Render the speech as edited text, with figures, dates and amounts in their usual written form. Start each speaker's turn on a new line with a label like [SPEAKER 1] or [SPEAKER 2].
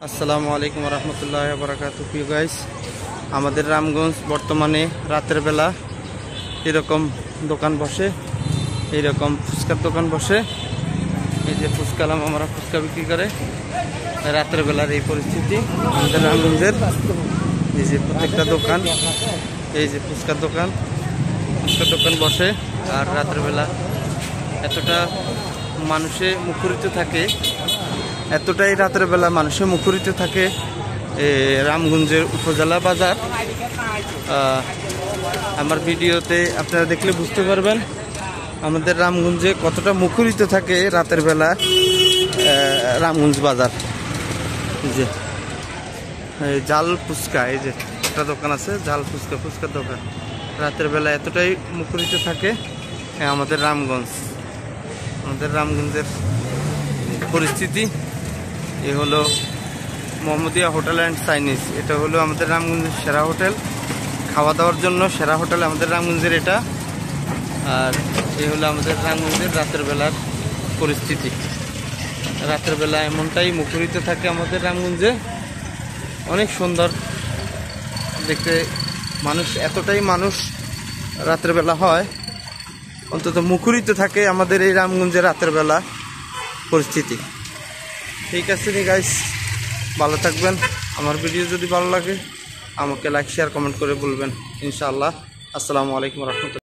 [SPEAKER 1] আসসালামু আলাইকুম রহমতুল্লাহ বারাকাতুহু। প্রিয় গাইস, আমাদের রামগঞ্জ বর্তমানে রাতের বেলা এরকম দোকান বসে, এইরকম ফুচকার দোকান বসে। এই যে ফুচকালাম, আমরা ফুচকা বিক্রি করে রাতের বেলার এই পরিস্থিতি আমাদের রামগঞ্জের। এই যে প্রত্যেকটা দোকান, এই যে ফুচকার দোকান বসে। আর রাতের বেলা এতটা মানুষে মুখরিত থাকে, এতটাই রাতের বেলা মানুষে মুখরিত থাকে রামগঞ্জের উপজেলা বাজার। আমার ভিডিওতে আপনারা দেখলে বুঝতে পারবেন আমাদের রামগঞ্জে কতটা মুখরিত থাকে রাতের বেলা রামগঞ্জ বাজার। যে জাল ফুচকা, এই যে একটা দোকান আছে জাল ফুচকার দোকান, রাতের বেলা এতটাই মুখরিত থাকে আমাদের রামগঞ্জের পরিস্থিতি। এ হলো মোহাম্মদিয়া হোটেল অ্যান্ড চাইনিজ। এটা হলো আমাদের রামগঞ্জের সেরা হোটেল, খাওয়া দাওয়ার জন্য সেরা হোটেল আমাদের রামগঞ্জের এটা। আর এই হলো আমাদের রামগঞ্জের রাতের বেলার পরিস্থিতি। রাতের বেলা এমনটাই মুখরিত থাকে আমাদের রামগঞ্জে, অনেক সুন্দর দেখতে। এতটাই মানুষ রাতের বেলা হয়, অন্তত মুখরিত থাকে আমাদের এই রামগঞ্জের রাতের বেলা পরিস্থিতি। ঠিক আছে নি গাইস, ভালো থাকবেন। আমার ভিডিও যদি ভালো লাগে আমাকে লাইক শেয়ার কমেন্ট করে বলবেন ইনশাআল্লাহ। আসসালামু আলাইকুম রহমতুল্লাহ।